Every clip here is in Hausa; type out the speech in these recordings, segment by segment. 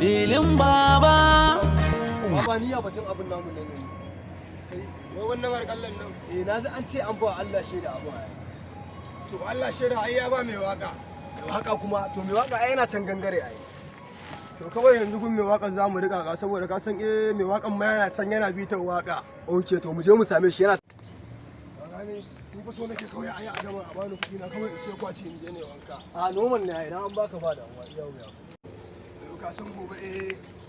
filin baba. Baba ni ya batun abin namu nan ne. Wai wannan harkallan nan. Na ji an ce an ba Allah shaida abu ai. To Allah shaida ai ya ba mai waka. Haka kuma to mai waka ai yana can gangare ai. To kawai yanzu kun mai wakan zamu rika ka saboda ka san mai wakan ma yana can yana bitar waka. Okay to mu je mu same shi yana. Gane ni ba so nake kawai ai adama a bani kuɗi na kawai in sai kwati in je ne wanka. A normal ne ai idan an baka ba da uwa iya wuya. Ka san gobe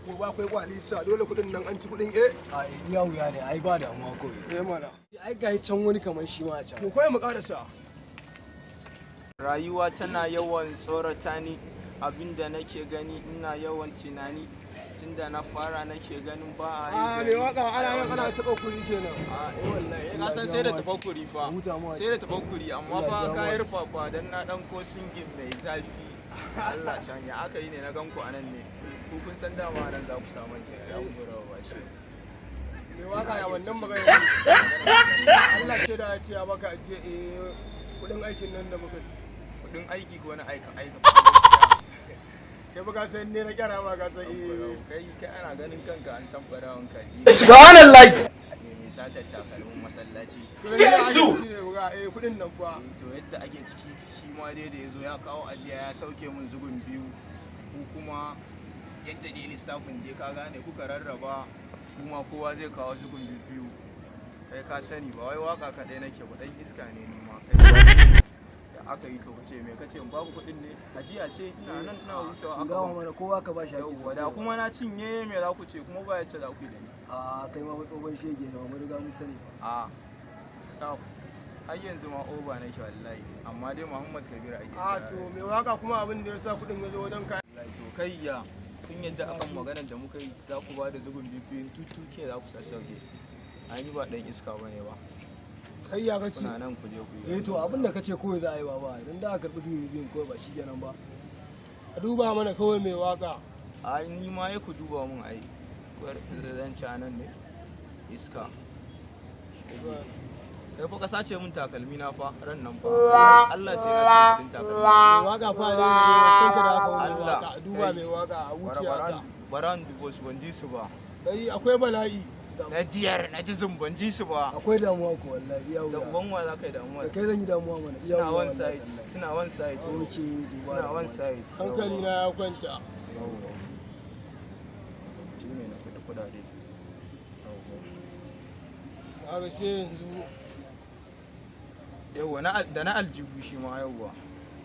gobe akwai kwali sa dole kuɗin nan an ci kuɗin A iya wuya ne ai ba da uwa kawai. mana. Ai ga can wani kamar shi ma a can. To kawai mu karasa. Rayuwa tana yawan tsorata ni, abinda nake gani ina yawan tunani, tunda na fara nake ganin ba a yi. Mai waka ana nan ana taɓa kuri kenan. Wallahi ka san sai da tafakkuri fa, sai da tafakkuri amma fa ka yi rufa dan na dan ko singin mai zafi. Allah can ya aka yi ne na ganku a nan ne, ku kun san dama nan za ku samu kenan ya ku rawa ba shi. Mai waka ya wannan magana. Allah shaida ya ce ya baka ajiye kuɗin aikin nan da muka yi. Kudin aiki ko na aika Kai baka san ne na kyara ma ka san kai ana ganin kanka an san farawan kaji. Subhanallah. Me satar takalmin masallaci. Jesu kudin nan fa. To yadda ake ciki shi ma dai da yazo ya kawo ajiya ya sauke mun zugun biyu, ku kuma yadda dai lissafin dai ka gane kuka rarraba, kuma kowa zai kawo zugun biyu. Kai ka sani ba wai waka kadai nake ba, dan iska ne ni ma kai. Aka yi to kace me kace in babu kuɗin ne ajiya ce ina nan ina hutawa aka ba mana kowa ka ba shi hakki da kuma na cinye me za ku ce kuma ba ya ce za ku yi da ni kai ma tsohon shege ne mu riga mun sani ta har yanzu ma oba nake wallahi amma dai Muhammad Kabir ake to me waka kuma abin da yasa kuɗin ya zo wajen ka wallahi to kai ya kun yadda akan maganar da muka yi za ku ba da zubin bibbiyin tutuke za ku sassauke an yi ba dan iska bane ba kai ya kace kuna nan ku je ku yi to abin da kace kawai za a yi baba idan da aka karbi zuwa biyan kawai ba shikenan ba a duba mana kawai mai waka ni ma ya ku duba mun ai zan ci nan ne iska kai fa ka sace mun takalmi na fa ran nan fa Allah sai ya sace din takalmi mai waka fa ne san ka da aka wani waka a duba mai waka a wuce haka baran dubo su ban ji su ba kai akwai bala'i na ji zumban ji su ba akwai damuwa ko wallahi yawo da uban wa za ka yi damuwa kai zan yi damuwa mana suna one side suna one side suna one side hankali na ya kwanta tune na kudade kaga sai yanzu yawa da na aljihu shi ma yawa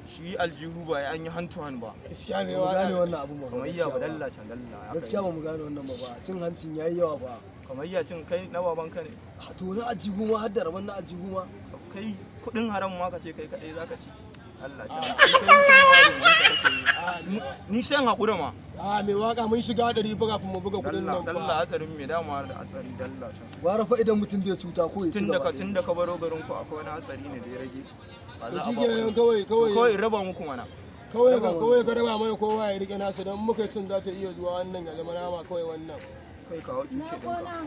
shi aljihu ba an yi hand to hand ba gaskiya mai mu gane waka wannan abun ba kamar iya ba dalla can dalla gaskiya ba mu gane wannan ba cin hancin yayi yawa ba kamar iya cin kai na baban ka ne to na ajigu ma har da rabon na ajigu ma kai kudin haram ma ka ce kai kadai zaka ci Allah can ni sai hakura ma mai waka mun shiga 100 buga kuma buga kudin nan ba dalla hatsarin me dama da hatsari dalla can gwara fa idan mutum bai cuta ko ya ci gaba tun da ka baro garin ku akwai wani hatsari ne da ya rage ba za a shi ba ke ku kawai in raba muku mana kawai ka raba mai kowa ya rike nasa don muka cin za ta iya zuwa wannan ya zama nama kawai wannan kai kawo tuke ɗinka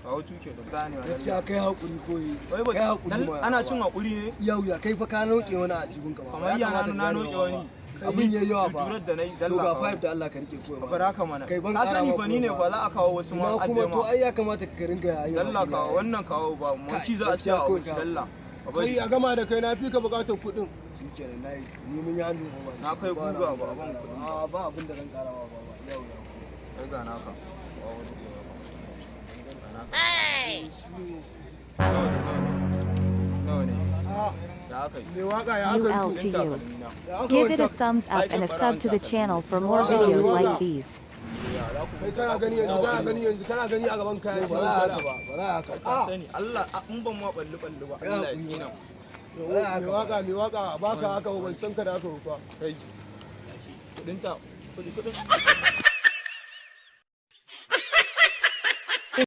kawo tuke ɗin gane wa gaskiya kai hakuri koyi kai hakuri ma ana cin hakuri ne yau ya kai fa ka nauke wani a jigun ka ba kamar yana na noke wani abin yayi yawa ba jurar da nayi to dalla ga 5 da Allah ka rike koyi ba fara ka mana kai ban ka sani ƙara fa ni ne fa za a kawo wasu ma kuma ajema to ai ya kamata ka ringa yayi dalla kawo wannan kawo ba mu ci za a siya a wuce dalla kai a gama da kai na fi ka bukatar kuɗin shikenan nice ni mun yi hannu ba na kai guga ba ban kuɗi ba abin da zan karawa ba yau kai ga naka ba wani ke ba nawa ne da aka yi mai waka ya aka yi UL to you. aka Give it a thumbs up and a sub to the channel for more videos like these. kai kana gani kana gani a gaban kayan ba za haka ba ba za haka ka sani Allah in ban ma ballu ba Allah ya tsina mai waka baka haka ban san ka da haka ba kai kudin ta kudin